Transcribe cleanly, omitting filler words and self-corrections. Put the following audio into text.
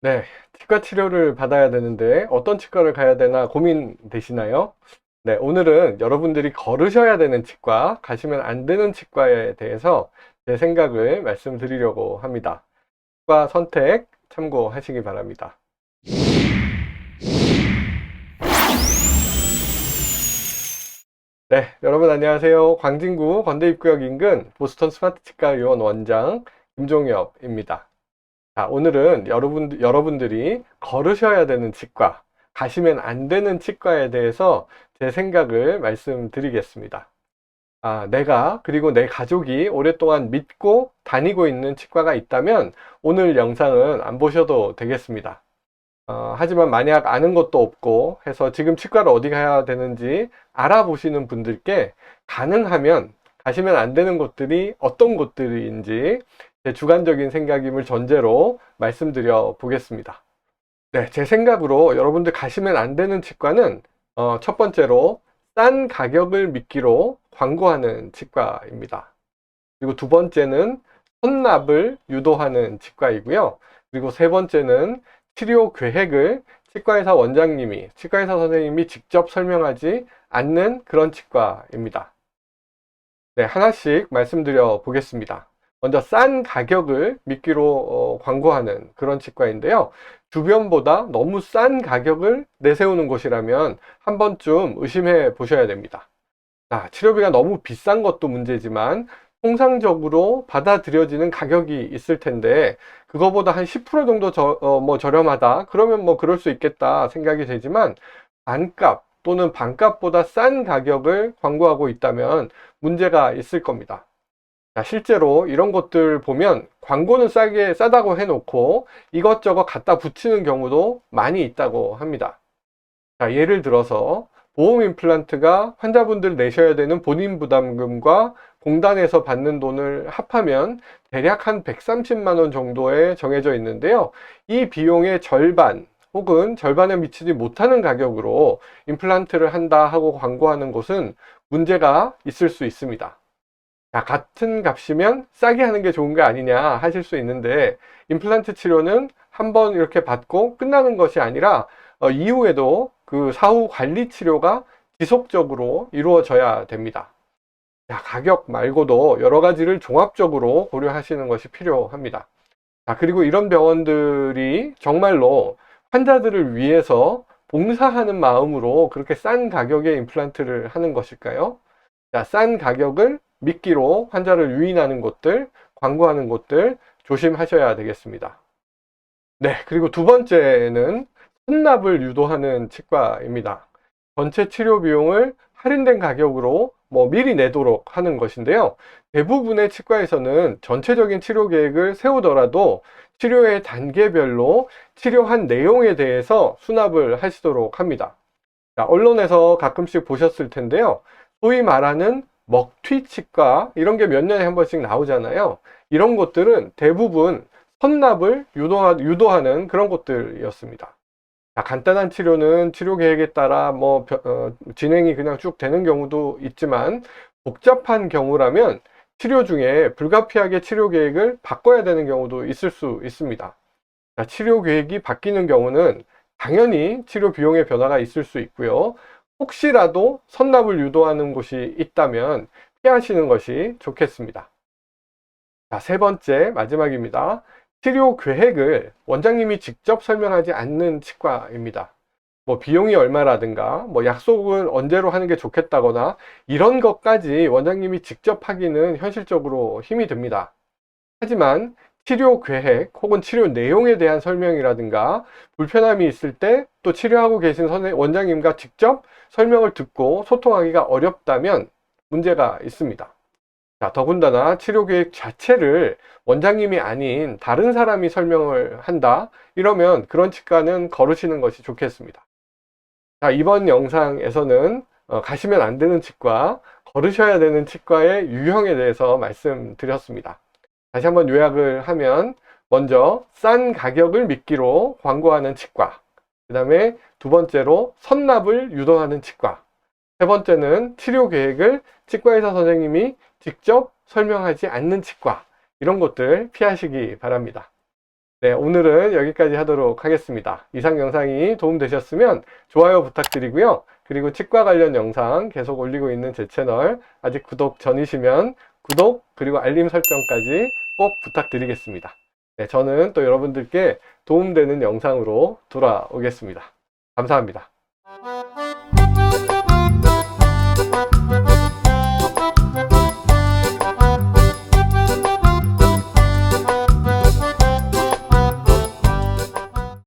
네, 치과 치료를 받아야 되는데 어떤 치과를 가야 되나 고민되시나요? 네, 오늘은 여러분들이 걸으셔야 되는 치과, 가시면 안 되는 치과에 대해서 제 생각을 말씀드리려고 합니다. 치과 선택 참고하시기 바랍니다. 네, 여러분 안녕하세요. 광진구 건대입구역 인근 보스턴 스마트 치과 의원 원장 김종엽입니다. 자, 오늘은 여러분들이 걸으셔야 되는 치과, 가시면 안 되는 치과에 대해서 제 생각을 말씀드리겠습니다. 그리고 내 가족이 오랫동안 믿고 다니고 있는 치과가 있다면 오늘 영상은 안 보셔도 되겠습니다. 하지만 만약 아는 것도 없고 해서 지금 치과를 어디 가야 되는지 알아보시는 분들께 가능하면 가시면 안 되는 곳들이 어떤 곳들인지 제 주관적인 생각임을 전제로 말씀드려 보겠습니다. 네, 제 생각으로 여러분들 가시면 안 되는 치과는 첫 번째로 싼 가격을 미끼로 광고하는 치과입니다. 그리고 두 번째는 혼납을 유도하는 치과이고요. 그리고 세 번째는 치료 계획을 치과의사 선생님이 직접 설명하지 않는 그런 치과입니다. 네, 하나씩 말씀드려 보겠습니다. 먼저 싼 가격을 미끼로 광고하는 그런 치과인데요. 주변보다 너무 싼 가격을 내세우는 곳이라면 한 번쯤 의심해 보셔야 됩니다. 치료비가 너무 비싼 것도 문제지만 통상적으로 받아들여지는 가격이 있을 텐데 그거보다 한 10% 정도 저렴하다 그러면 뭐 그럴 수 있겠다 생각이 되지만 반값 또는 반값보다 싼 가격을 광고하고 있다면 문제가 있을 겁니다. 실제로 이런 것들 보면 광고는 싸다고 해놓고 이것저것 갖다 붙이는 경우도 많이 있다고 합니다. 예를 들어서 보험 임플란트가 환자분들 내셔야 되는 본인 부담금과 공단에서 받는 돈을 합하면 대략 한 130만 원 정도에 정해져 있는데요. 이 비용의 절반 혹은 절반에 미치지 못하는 가격으로 임플란트를 한다 하고 광고하는 곳은 문제가 있을 수 있습니다. 같은 값이면 싸게 하는 게 좋은 거 아니냐 하실 수 있는데 임플란트 치료는 한번 이렇게 받고 끝나는 것이 아니라 이후에도 그 사후 관리 치료가 지속적으로 이루어져야 됩니다. 가격 말고도 여러 가지를 종합적으로 고려하시는 것이 필요합니다. 그리고 이런 병원들이 정말로 환자들을 위해서 봉사하는 마음으로 그렇게 싼 가격의 임플란트를 하는 것일까요? 싼 가격을 미끼로 환자를 유인하는 곳들, 광고하는 곳들 조심하셔야 되겠습니다. 네, 그리고 두 번째는 혼납을 유도하는 치과입니다. 전체 치료 비용을 할인된 가격으로 미리 내도록 하는 것인데요. 대부분의 치과에서는 전체적인 치료 계획을 세우더라도 치료의 단계별로 치료한 내용에 대해서 수납을 하시도록 합니다. 언론에서 가끔씩 보셨을 텐데요. 소위 말하는 먹튀 치과 이런 게 몇 년에 한 번씩 나오잖아요. 이런 것들은 대부분 선납을 유도하는 그런 것들이었습니다. 간단한 치료는 치료 계획에 따라 진행이 그냥 쭉 되는 경우도 있지만 복잡한 경우라면 치료 중에 불가피하게 치료 계획을 바꿔야 되는 경우도 있을 수 있습니다. 치료 계획이 바뀌는 경우는 당연히 치료 비용의 변화가 있을 수 있고요. 혹시라도 선납을 유도하는 곳이 있다면 피하시는 것이 좋겠습니다. 세 번째, 마지막입니다. 치료 계획을 원장님이 직접 설명하지 않는 치과입니다. 비용이 얼마라든가, 약속은 언제로 하는 게 좋겠다거나, 이런 것까지 원장님이 직접 하기는 현실적으로 힘이 듭니다. 하지만 치료 계획 혹은 치료 내용에 대한 설명이라든가 불편함이 있을 때 또 치료하고 계신 원장님과 직접 설명을 듣고 소통하기가 어렵다면 문제가 있습니다. 더군다나 치료 계획 자체를 원장님이 아닌 다른 사람이 설명을 한다 이러면 그런 치과는 거르시는 것이 좋겠습니다. 이번 영상에서는 가시면 안 되는 치과, 걸으셔야 되는 치과의 유형에 대해서 말씀드렸습니다. 다시 한번 요약을 하면 먼저 싼 가격을 미끼로 광고하는 치과, 그 다음에 두 번째로 선납을 유도하는 치과, 세 번째는 치료 계획을 치과의사 선생님이 직접 설명하지 않는 치과, 이런 것들 피하시기 바랍니다. 네, 오늘은 여기까지 하도록 하겠습니다. 이상 영상이 도움되셨으면 좋아요 부탁드리고요. 그리고 치과 관련 영상 계속 올리고 있는 제 채널 아직 구독 전이시면 구독 그리고 알림 설정까지 꼭 부탁드리겠습니다. 네, 저는 또 여러분들께 도움되는 영상으로 돌아오겠습니다. 감사합니다.